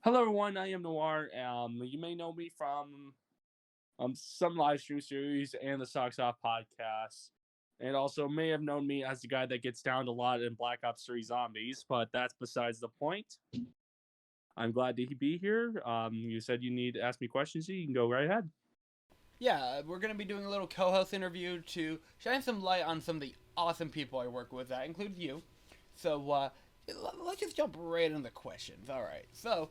Hello, everyone. I am Noir. You may know me from some live stream series and the Socks Off podcast, and also may have known me as the guy that gets downed a lot in Black Ops 3 Zombies. But that's besides the point. I'm glad to be here. You said you need to ask me questions, so you can go right ahead. Yeah, we're going to be doing a little co host interview to shine some light on some of the awesome people I work with. That includes you. So, let's just jump right into the questions. All right. So,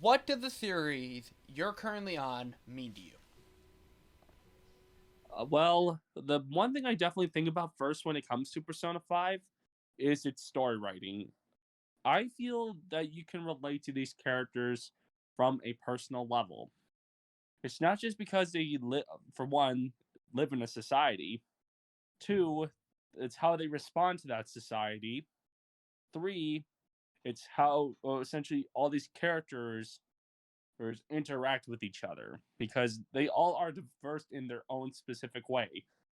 what does the series you're currently on mean to you? Well, the one thing I definitely think about first when it comes to Persona 5 is its story writing. I feel that you can relate to these characters from a personal level. It's not just because they live, for one, live in a society. Two, it's how they respond to that society. Three, it's how essentially all these characters interact with each other because they all are diverse in their own specific way.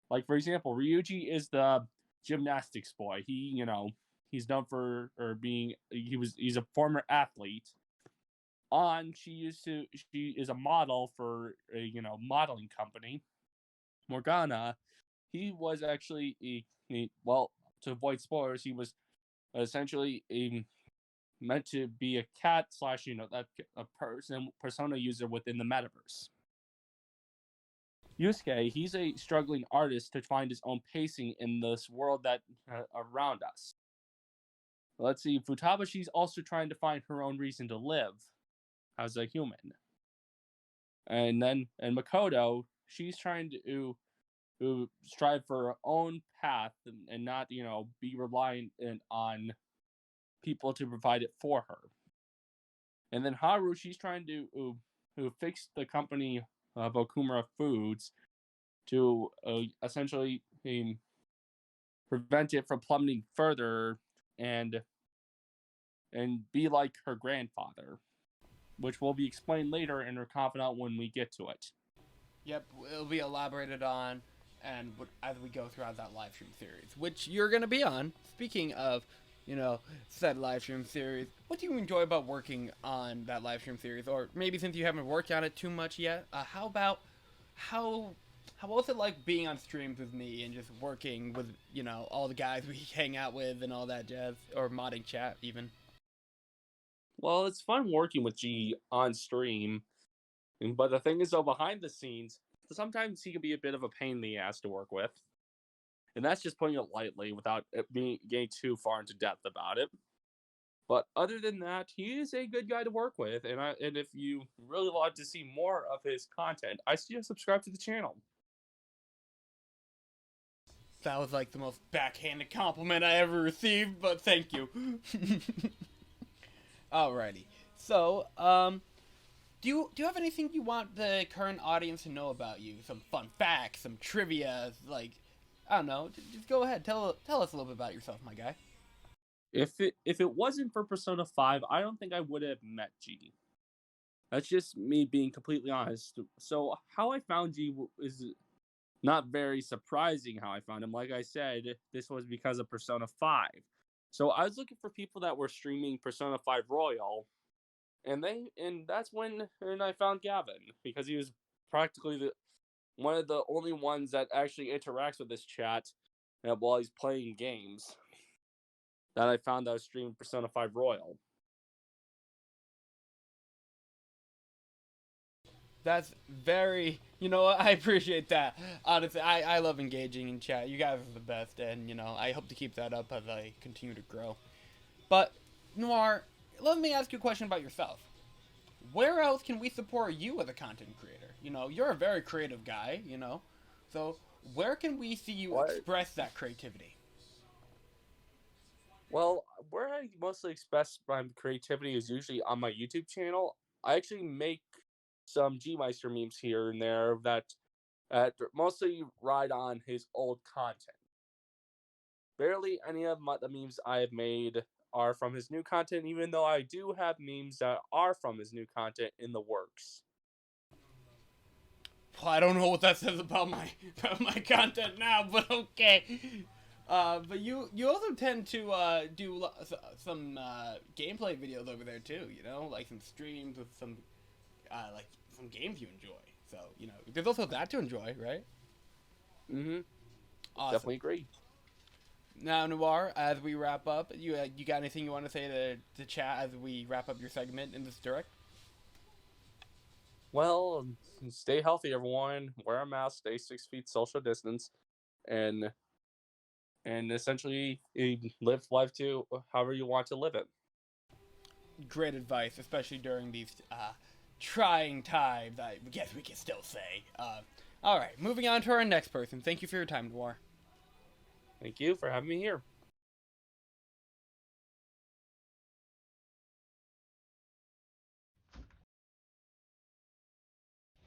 Like for example, Ryuji is the gymnastics boy. He's known for or being he's a former athlete. On she is a model for a modeling company. Morgana, he was actually well, to avoid spoilers, he was essentially meant to be a cat slash that a persona user within the metaverse. Yusuke, he's a struggling artist to find his own pacing in this world that around us. Let's see, Futaba, she's also trying to find her own reason to live as a human. And Makoto, she's trying to strive for her own path and not be reliant on people to provide it for her. And then Haru, she's trying to fix the company of Okumura Foods to essentially prevent it from plummeting further and be like her grandfather, which will be explained later in her confidant when we get to it. Yep, it'll be elaborated on and as we go throughout that live stream series, which you're going to be on. Speaking of, said live stream series, what do you enjoy about working on that live stream series? Or maybe since you haven't worked on it too much yet, how about how how was it like being on streams with me and just working with all the guys we hang out with and all that jazz, or modding chat even? Well, it's fun working with G on stream, but the thing is, though, behind the scenes, sometimes he can be a bit of a pain in the ass to work with. And that's just putting it lightly without it being getting too far into depth about it. But other than that, he is a good guy to work with, and if you really want to see more of his content, I suggest subscribe to the channel. That was like the most backhanded compliment I ever received, but thank you. Alrighty. So, do you have anything you want the current audience to know about you? Some fun facts, some trivia, like I don't know. Just go ahead. Tell us a little bit about yourself, my guy. If it wasn't for Persona 5, I don't think I would have met G. That's just me being completely honest. So how I found G is not very surprising. How I found him, like I said, this was because of Persona 5. So I was looking for people that were streaming Persona 5 Royal, and that's when I found Gavin because he was practically the one of the only ones that actually interacts with this chat while he's playing games that I found that was streaming Persona 5 Royal. That's very, I appreciate that. Honestly, I love engaging in chat. You guys are the best, and I hope to keep that up as I continue to grow. But Noir, let me ask you a question about yourself. Where else can we support you as a content creator? You're a very creative guy. So where can we see you What? express that creativity? Well, where I mostly express my creativity is usually on my YouTube channel. I actually make some G-Meister memes here and there that mostly ride on his old content. Barely any of the memes I have made are from his new content, even though I do have memes that are from his new content in the works. Well, I don't know what that says about my about my content now, but okay. But you also tend to do some gameplay videos over there too. You know, like some streams with some like some games you enjoy. So you know, there's also that to enjoy, right? Mm-hmm. Awesome. Definitely agree. Now, Noir, as we wrap up, you got anything you want to say to chat as we wrap up your segment in this direct? Well, stay healthy, everyone. Wear a mask. Stay 6 feet social distance, and essentially live life to however you want to live it. Great advice, especially during these trying times. I guess we can still say. All right, moving on to our next person. Thank you for your time, Noir. Thank you for having me here.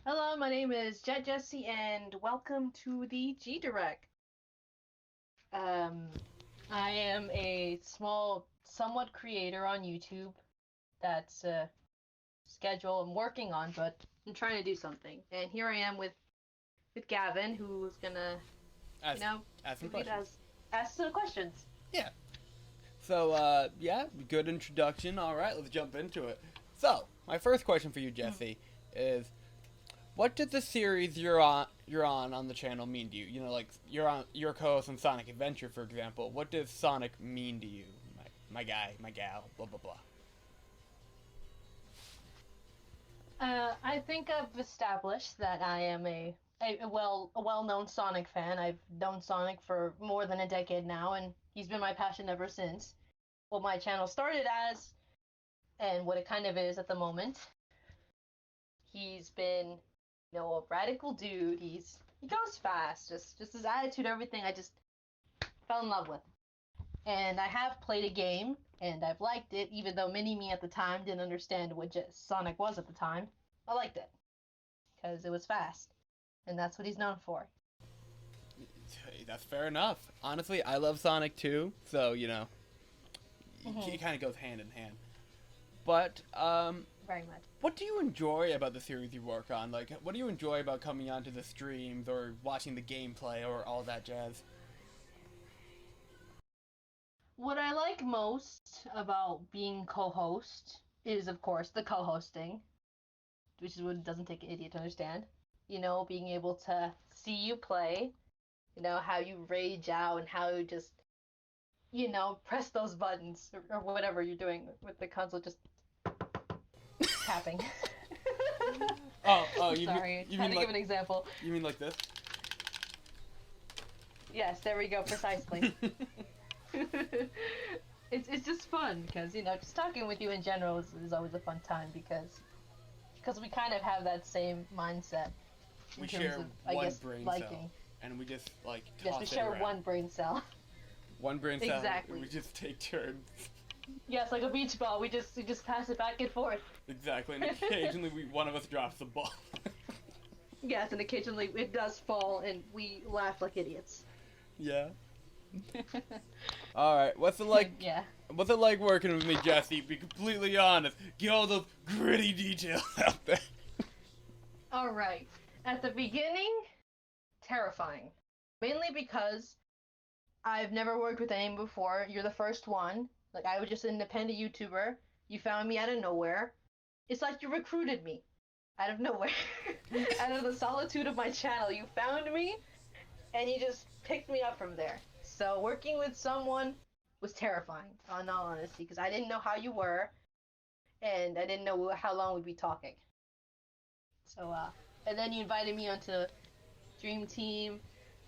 Hello, my name is Jet Jessie, and welcome to the G Direct. I am a small, somewhat creator on YouTube. That's a schedule I'm working on, but I'm trying to do something. And here I am with Gavin, who's gonna, Ask some questions. ask some questions. Yeah. So, yeah, good introduction. All right, let's jump into it. So, my first question for you, Jesse, is what did the series you're on the channel mean to you? You know, like your co-host on Sonic Adventure, for example. What does Sonic mean to you, my guy, my gal, blah blah blah? I think I've established that I am a well-known Sonic fan. I've known Sonic for more than a decade now, and he's been my passion ever since. What my channel started as, and what it kind of is at the moment. He's been, a radical dude. He goes fast. Just his attitude, everything. I just fell in love with. And I have played a game, and I've liked it, even though Mini-Me at the time didn't understand what Sonic was at the time. I liked it because it was fast, and that's what he's known for. That's fair enough. Honestly, I love Sonic too, so it kind of goes hand in hand. But very much. What do you enjoy about the series you work on? Like, what do you enjoy about coming onto the streams or watching the gameplay or all that jazz? What I like most about being co-host is, of course, the co-hosting, which is what doesn't take an idiot to understand. Being able to see you play, how you rage out and how you just, press those buttons or whatever you're doing with the console, just tapping. Oh, you sorry. You Trying mean to give an example. You mean like this? Yes, there we go, precisely. It's just fun because just talking with you in general is always a fun time because we kind of have that same mindset. We share one brain cell, and we just toss yes, we share around. one brain cell. One brain cell. Exactly. We just take turns. Yes, like a beach ball. We just pass it back and forth. Exactly, and occasionally one of us drops the ball. Yes, and occasionally it does fall, and we laugh like idiots. Yeah. All right. What's it like? Yeah. What's it like working with me, Jesse? Be completely honest. Get all those gritty details out there. All right. At the beginning, terrifying. Mainly because I've never worked with anyone before. You're the first one. Like, I was just an independent YouTuber. You found me out of nowhere. It's like you recruited me out of nowhere. Out of the solitude of my channel, you found me, and you just picked me up from there. So working with someone was terrifying, in all honesty, because I didn't know how you were, and I didn't know how long we'd be talking. So, and then you invited me onto Dream Team,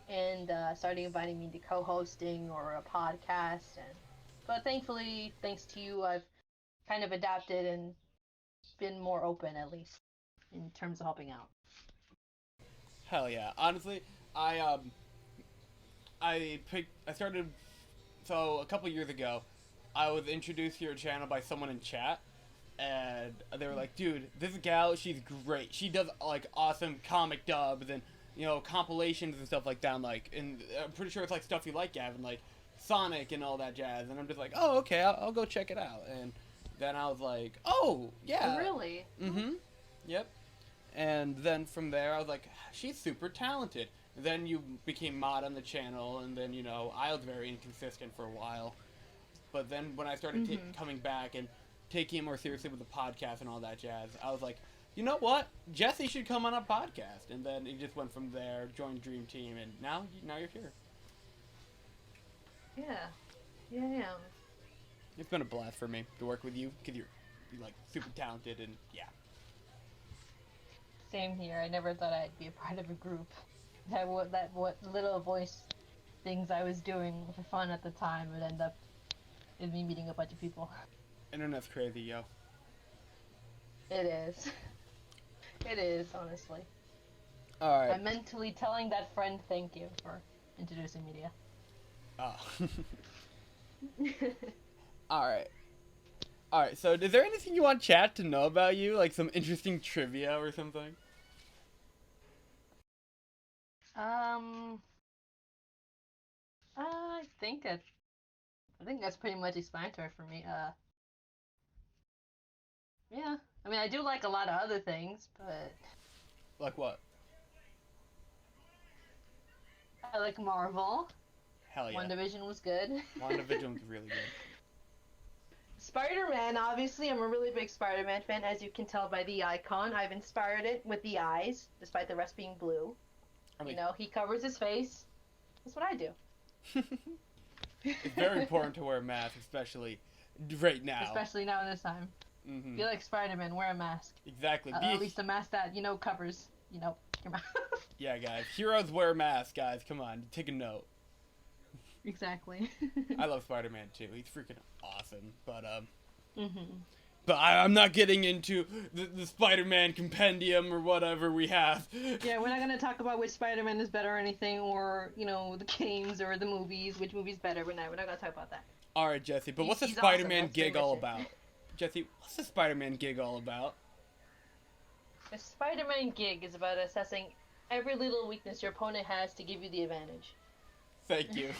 and started inviting me to co-hosting or a podcast, but thankfully, thanks to you, I've kind of adapted and been more open, at least, in terms of helping out. Hell yeah. Honestly, I started, so a couple years ago, I was introduced to your channel by someone in chat, and they were like, dude, this gal, she's great. She does, like, awesome comic dubs and, compilations and stuff like that, and I'm pretty sure it's, like, stuff you like, Gavin, like, Sonic and all that jazz, and I'm just like, oh, okay, I'll go check it out, and then I was like, oh, yeah. Really? Mm-hmm. Yep. And then from there, I was like, she's super talented. Then you became mod on the channel, and then, I was very inconsistent for a while. But then when I started coming back and taking it more seriously with the podcast and all that jazz, I was like, you know what? Jesse should come on a podcast. And then it just went from there, joined Dream Team, and now you're here. Yeah, I am. It's been a blast for me to work with you, because you're like, super talented, and yeah. Same here. I never thought I'd be a part of a group. What little voice things I was doing for fun at the time would end up in me meeting a bunch of people. Internet's crazy, yo. It is. It is, honestly. Alright. I'm mentally telling that friend thank you for introducing me to you. Alright, so is there anything you want chat to know about you? Like some interesting trivia or something? I think that's pretty much explanatory for me. Yeah. I mean, I do like a lot of other things, but... Like what? I like Marvel. Hell yeah. WandaVision was good. WandaVision was really good. Spider-Man, obviously, I'm a really big Spider-Man fan, as you can tell by the icon. I've inspired it with the eyes, despite the rest being blue. He covers his face. That's what I do. It's very important to wear a mask, especially right now. Especially now this time. Mm-hmm. Be like Spider-Man, wear a mask. Exactly. At least a mask that, covers, your mouth. Yeah, guys. Heroes wear masks, guys. Come on, take a note. Exactly. I love Spider-Man too. He's freaking awesome. But Mm-hmm. But I'm not getting into the Spider-Man compendium or whatever we have. Yeah, we're not gonna talk about which Spider-Man is better or anything, or the games or the movies, which movie's better. We're not gonna talk about that. All right, Jesse. But what's the He's Spider-Man awesome. gig all about? Jesse, what's the Spider-Man gig all about? The Spider-Man gig is about assessing every little weakness your opponent has to give you the advantage. Thank you.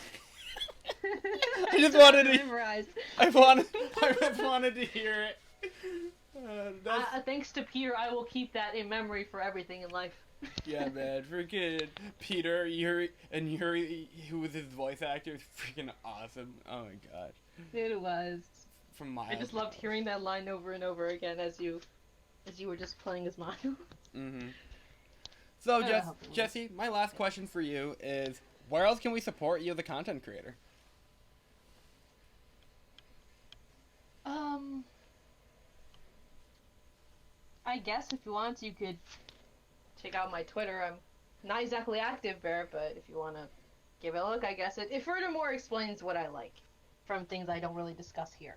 I just wanted to memorize. I just wanted to hear it. Thanks to Peter, I will keep that in memory for everything in life. Yeah, man, freaking Peter, Yuri, who was his voice actor, is freaking awesome. Oh my god. It was. From Miles. I just loved hearing that line over and over again as you were just playing as Miles. Mm-hmm. So, Jesse, my last question for you is, where else can we support you as a content creator? I guess if you want, you could check out my Twitter. I'm not exactly active there, but if you want to give it a look, I guess it furthermore explains what I like from things I don't really discuss here.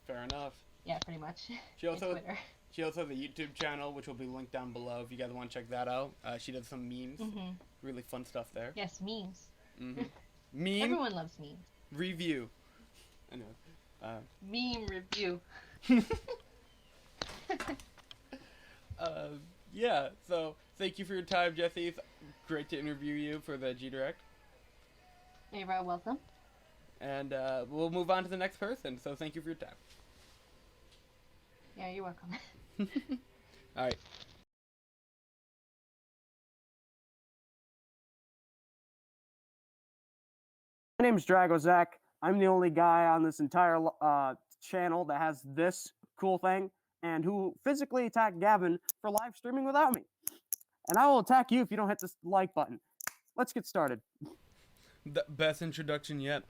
Fair enough. Yeah, pretty much. She also has a YouTube channel, which will be linked down below if you guys want to check that out. She does some memes. Mm-hmm. Really fun stuff there. Yes, memes. Mm-hmm. Meme? Everyone loves memes. Review. I know. Meme review. Yeah, so thank you for your time, Jesse. It's great to interview you for the G-Direct. You're very welcome. And we'll move on to the next person, so thank you for your time. Yeah, you're welcome. Alright. My name's Drago Zach. I'm the only guy on this entire channel that has this cool thing and who physically attacked Gavin for live streaming without me. And I will attack you if you don't hit this like button. Let's get started. The best introduction yet.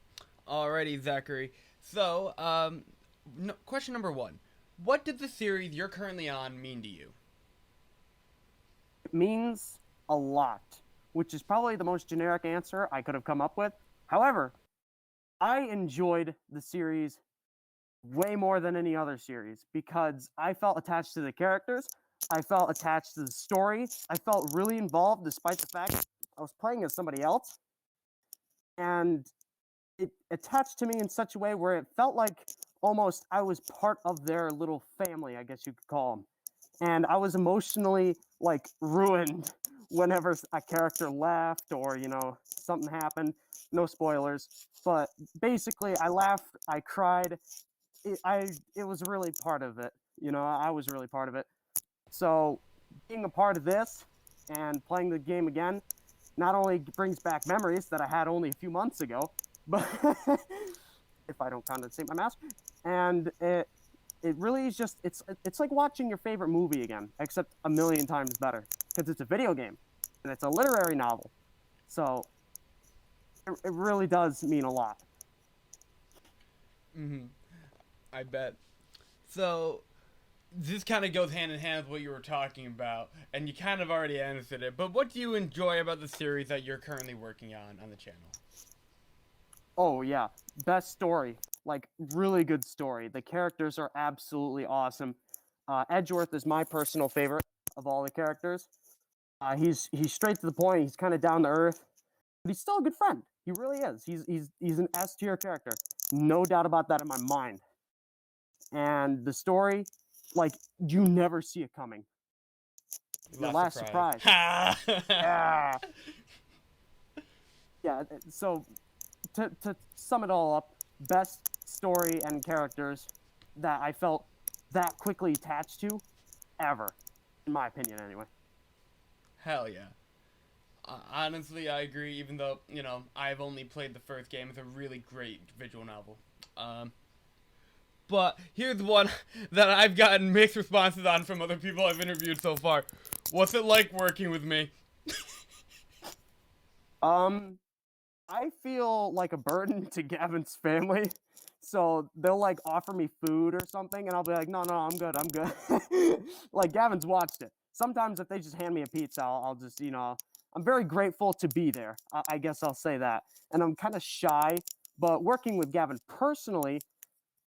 Alrighty, Zachary. So, question number 1. What did the series you're currently on mean to you? It means a lot, which is probably the most generic answer I could have come up with. However, I enjoyed the series way more than any other series because I felt attached to the characters. I felt attached to the story. I felt really involved despite the fact I was playing as somebody else. And it attached to me in such a way where it felt like almost I was part of their little family, I guess you could call them. And I was emotionally, ruined whenever a character left or, something happened. No spoilers. But basically, I laughed, I cried. It was really part of it. I was really part of it. So being a part of this and playing the game again not only brings back memories that I had only a few months ago, but if I don't condensate my mask, and it really is just it's like watching your favorite movie again, except a million times better because it's a video game and it's a literary novel, so it really does mean a lot. I bet. So this kind of goes hand in hand with what you were talking about, and you kind of already answered it. But what do you enjoy about the series that you're currently working on the channel? Oh yeah, best story, like really good story. The characters are absolutely awesome. Edgeworth is my personal favorite of all the characters. He's straight to the point. He's kind of down to earth, but he's still a good friend. He really is. He's an S tier character, no doubt about that in my mind. And the story, like you never see it coming. Your last surprise. Yeah. Yeah. So to sum it all up, best story and characters that I felt that quickly attached to ever, in my opinion, anyway. Hell yeah. Honestly, I agree, even though, I've only played the first game. It's a really great visual novel. But here's one that I've gotten mixed responses on from other people I've interviewed so far. What's it like working with me? I feel like a burden to Gavin's family. So they'll like offer me food or something and I'll be like, no, I'm good. Like Gavin's watched it. Sometimes if they just hand me a pizza, I'll just, I'm very grateful to be there. I guess I'll say that. And I'm kind of shy, but working with Gavin personally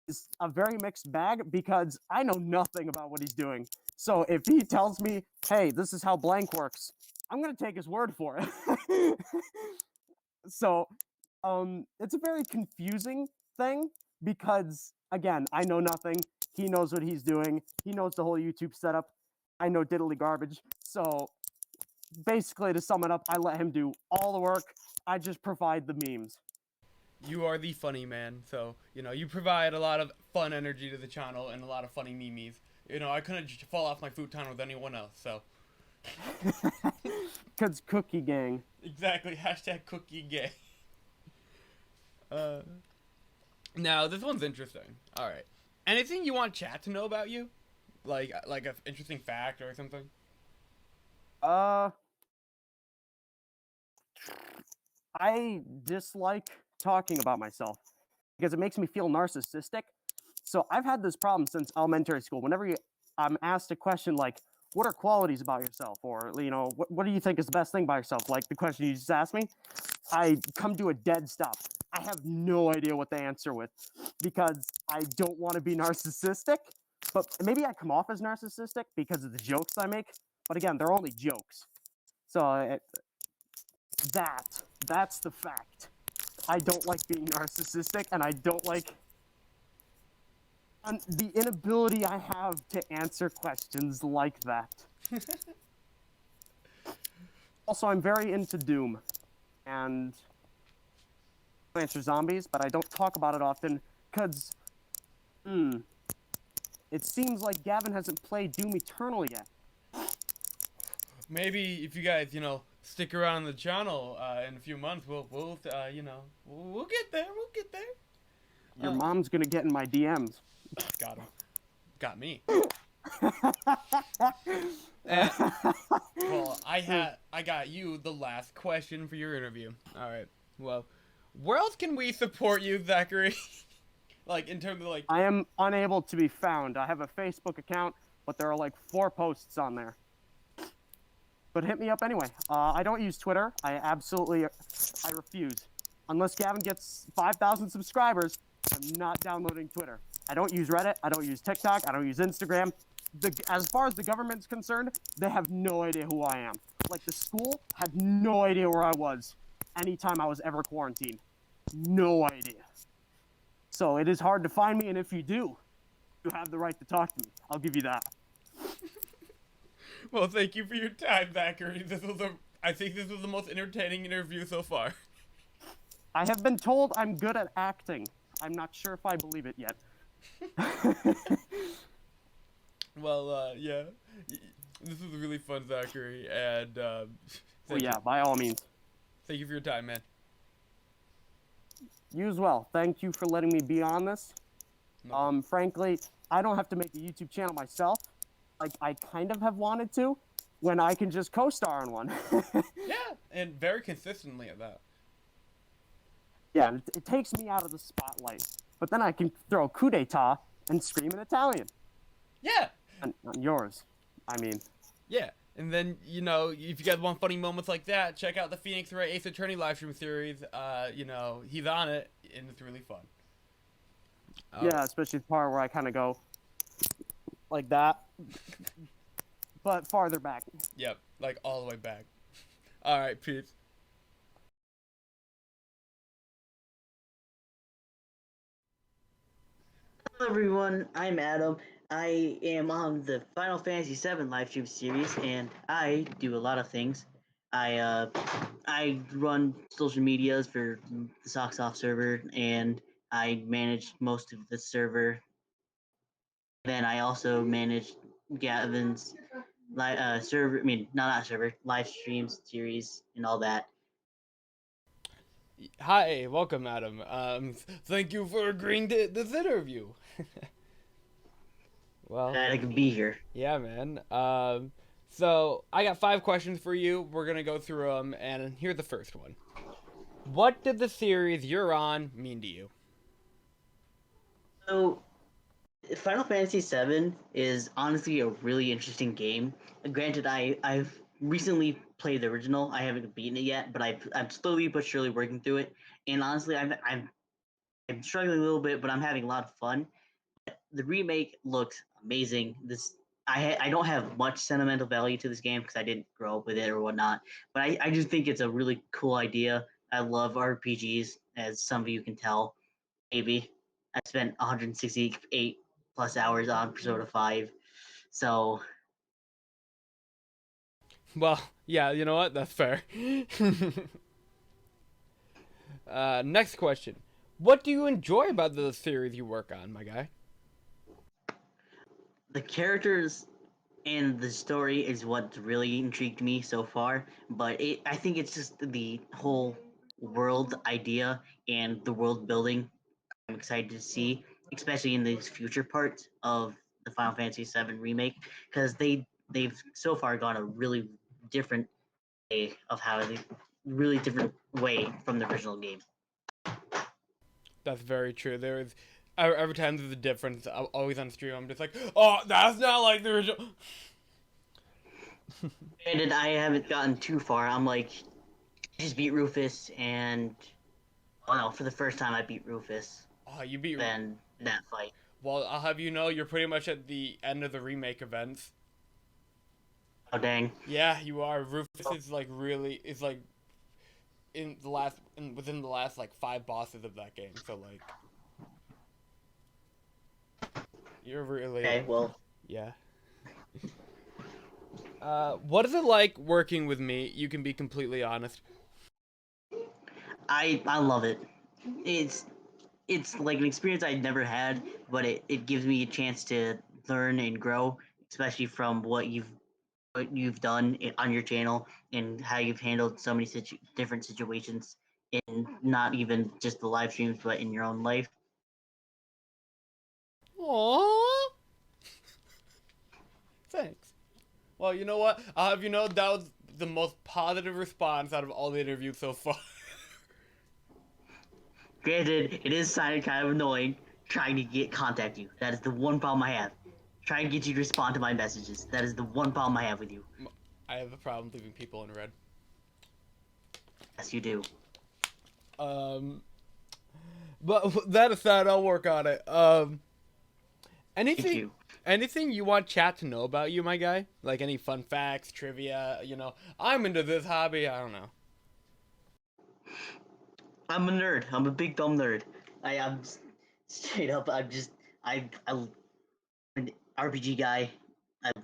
is a very mixed bag because I know nothing about what he's doing. So if he tells me, hey, this is how blank works, I'm going to take his word for it. So it's a very confusing thing because, again, I know nothing. He knows what he's doing. He knows the whole YouTube setup. I know diddly garbage. So basically, to sum it up, I let him do all the work. I just provide the memes. You are the funny man, so, you provide a lot of fun energy to the channel and a lot of funny memes. I couldn't just fall off my futon with anyone else, so. Because Cookie Gang. Exactly, # Cookie Gang. Now, this one's interesting. Alright. Anything you want chat to know about you? Like an interesting fact or something? I dislike talking about myself because it makes me feel narcissistic. So I've had this problem since elementary school. Whenever I'm asked a question like, what are qualities about yourself? Or, what do you think is the best thing about yourself? Like the question you just asked me, I come to a dead stop. I have no idea what to answer with because I don't want to be narcissistic, but maybe I come off as narcissistic because of the jokes I make. But again, they're only jokes. So that's the fact. I don't like being narcissistic, and I don't like the inability I have to answer questions like that. Also, I'm very into Doom, and I answer zombies, but I don't talk about it often, because, it seems like Gavin hasn't played Doom Eternal yet. Maybe if you guys, stick around the channel in a few months, we'll get there. We'll get there. Your mom's gonna get in my DMs. Got him. Got me. Well, I got you the last question for your interview. All right. Well, where else can we support you, Zachary? Like in terms of like. I am unable to be found. I have a Facebook account, but there are like 4 posts on there. But hit me up anyway. I don't use Twitter. I refuse. Unless Gavin gets 5,000 subscribers, I'm not downloading Twitter. I don't use Reddit. I don't use TikTok. I don't use Instagram. As far as the government's concerned, they have no idea who I am. Like the school had no idea where I was anytime I was ever quarantined. No idea. So it is hard to find me, and if you do, you have the right to talk to me. I'll give you that. Well, thank you for your time, Zachary. I think this was the most entertaining interview so far. I have been told I'm good at acting. I'm not sure if I believe it yet. Well, yeah. This was really fun, Zachary, and Oh thank yeah, you. by all means. Thank you for your time, man. You as well. Thank you for letting me be on this. No. Frankly, I don't have to make a YouTube channel myself. Like I kind of have wanted to, when I can just co-star on one. Yeah, and very consistently at that. Yeah, it takes me out of the spotlight. But then I can throw coup d'etat and scream in Italian. Yeah, On yours. I mean, yeah. And then, you know, if you guys want funny moments like that, check out the Phoenix Wright Ace Attorney livestream series. You know, he's on it, and it's really fun. yeah, especially the part where I kind of go like that, but farther back. Yep, like all the way back. All right, peace. Hello everyone, I'm Adam. I am on the Final Fantasy VII livestream series, and I do a lot of things. I run social medias for the Socks Off server, and I manage most of the server. Then I also manage Gavin's server. I mean, not server, live streams series and all that. Hi, welcome, Adam. Thank you for agreeing to this interview. Well, Glad I could be here. yeah, man. So I got 5 questions for you. We're gonna go through them, and here's the first one. What did the series you're on mean to you? So, Final Fantasy VII is honestly a really interesting game. Granted, I've recently played the original. I haven't beaten it yet, but I'm slowly but surely working through it. And honestly, I'm struggling a little bit, but I'm having a lot of fun. The remake looks amazing. I don't have much sentimental value to this game because I didn't grow up with it or whatnot. But I just think it's a really cool idea. I love RPGs, as some of you can tell. Maybe I spent 168 plus hours on Persona 5. So Well, yeah, you know what? That's fair. Next question. What do you enjoy about the series you work on, my guy? the characters and the story is what really intrigued me so far. But I think it's just the whole world idea and the world building. I'm excited to see, especially in these future parts of the Final Fantasy VII remake, because they've so far gone a really different way of how they really different way from the original game. That's very true. There is every time there's a difference. I'm always on stream. I'm just like, oh, that's not like the original. Granted, I haven't gotten too far. I'm like, just beat Rufus, and oh no, for the first time I beat Rufus. Oh, you beat. Then that fight. Well, I'll have you know, you're pretty much at the end of the remake events. Oh dang! Yeah, you are. Rufus is like really is like within the last like 5 bosses of that game. So like, you're really Okay, well, yeah. What is it like working with me? You can be completely honest. I love it. It's it's like an experience I'd never had, but it gives me a chance to learn and grow, especially from what you've done on your channel and how you've handled so many different situations in not even just the live streams, but in your own life. Aww. Thanks. Well, you know what? I'll have you know that was the most positive response out of all the interviews so far. Granted, it is kind of annoying trying to contact you. That is the one problem I have. Trying to get you to respond to my messages. That is the one problem I have with you. I have a problem leaving people in red. Yes, you do. But that aside, I'll work on it. Thank Anything, you. anything you want chat to know about you, my guy? Like any fun facts, trivia? You know, I'm into this hobby. I don't know. I'm a nerd. I'm a big dumb nerd. I'm straight up. I'm an RPG guy. I'm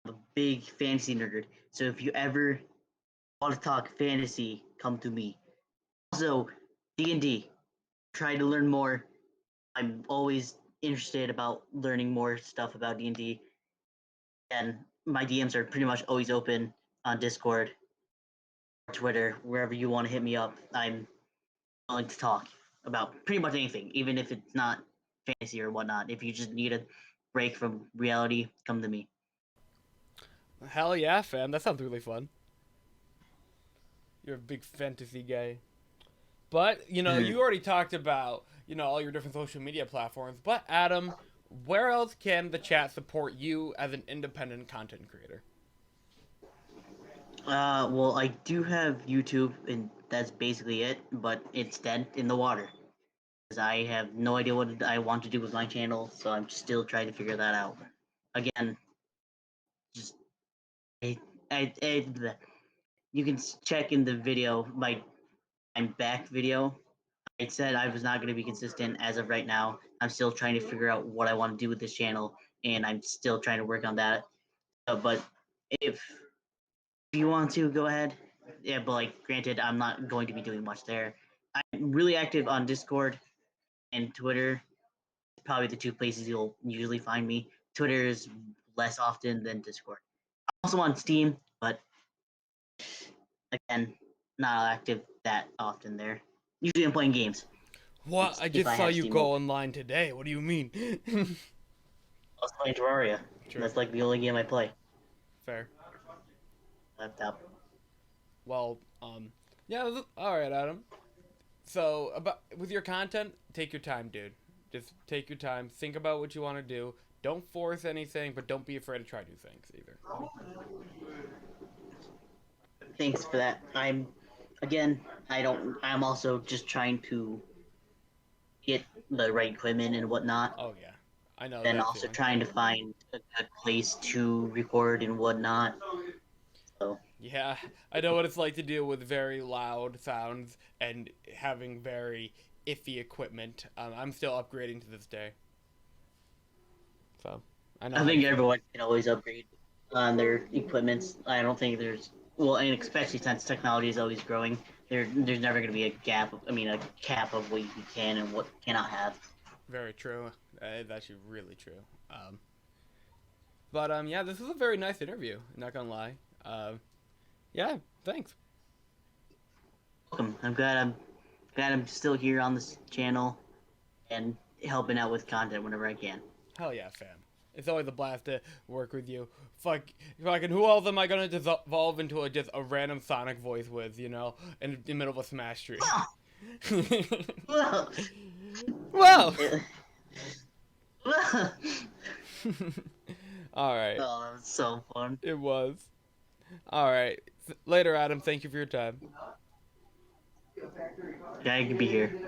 a big fantasy nerd. So if you ever want to talk fantasy, come to me. Also, D&D. Try to learn more. I'm always interested about learning more stuff about D&D. And my DMs are pretty much always open on Discord, Twitter, wherever you want to hit me up. I'm willing to talk about pretty much anything, even if it's not fantasy or whatnot. If you just need a break from reality, come to me. Hell yeah, fam. That sounds really fun. You're a big fantasy guy. But, you already talked about, all your different social media platforms. But, Adam, where else can the chat support you as an independent content creator? Well, I do have YouTube, and that's basically it. But it's dead in the water because I have no idea what I want to do with my channel, so I'm still trying to figure that out. Again, just I, I you can check in the video my I'm back video. I said I was not going to be consistent as of right now. I'm still trying to figure out what I want to do with this channel, and I'm still trying to work on that. But if you want to, go ahead. Yeah, but like, granted, I'm not going to be doing much there. I'm really active on Discord and Twitter. Probably the two places you'll usually find me. Twitter is less often than Discord. I'm also on Steam, but again, not active that often there. Usually, I'm playing games. What? I If just I saw have you Steam go open. online today. What do you mean? I was playing Terraria. True. That's like the only game I play. Fair. Laptop. Well, yeah, all right, Adam. So, with your content, take your time, dude. Just take your time. Think about what you want to do. Don't force anything, but don't be afraid to try new things either. Thanks for that. I'm also just trying to get the right equipment and whatnot. Oh yeah, I know And that also feeling. trying to find a good place to record and whatnot. So Yeah, I know what it's like to deal with very loud sounds and having very iffy equipment. I'm still upgrading to this day. So, I know I how you think feel. everyone can always upgrade on their equipments. I don't think there's well, and especially since technology is always growing, there's never going to be a gap. A cap of what you can and what cannot have. Very true. It's actually really true. But yeah, this was a very nice interview. Not gonna lie. Yeah, thanks. Welcome. I'm glad I'm still here on this channel and helping out with content whenever I can. Hell yeah, fam. It's always a blast to work with you. Fucking who else am I gonna evolve into just a random Sonic voice with, in the middle of a Smash stream? Well, Well. oh, All right. that was so fun. It was. All right. Later, Adam. Thank you for your time. Yeah, I could be here.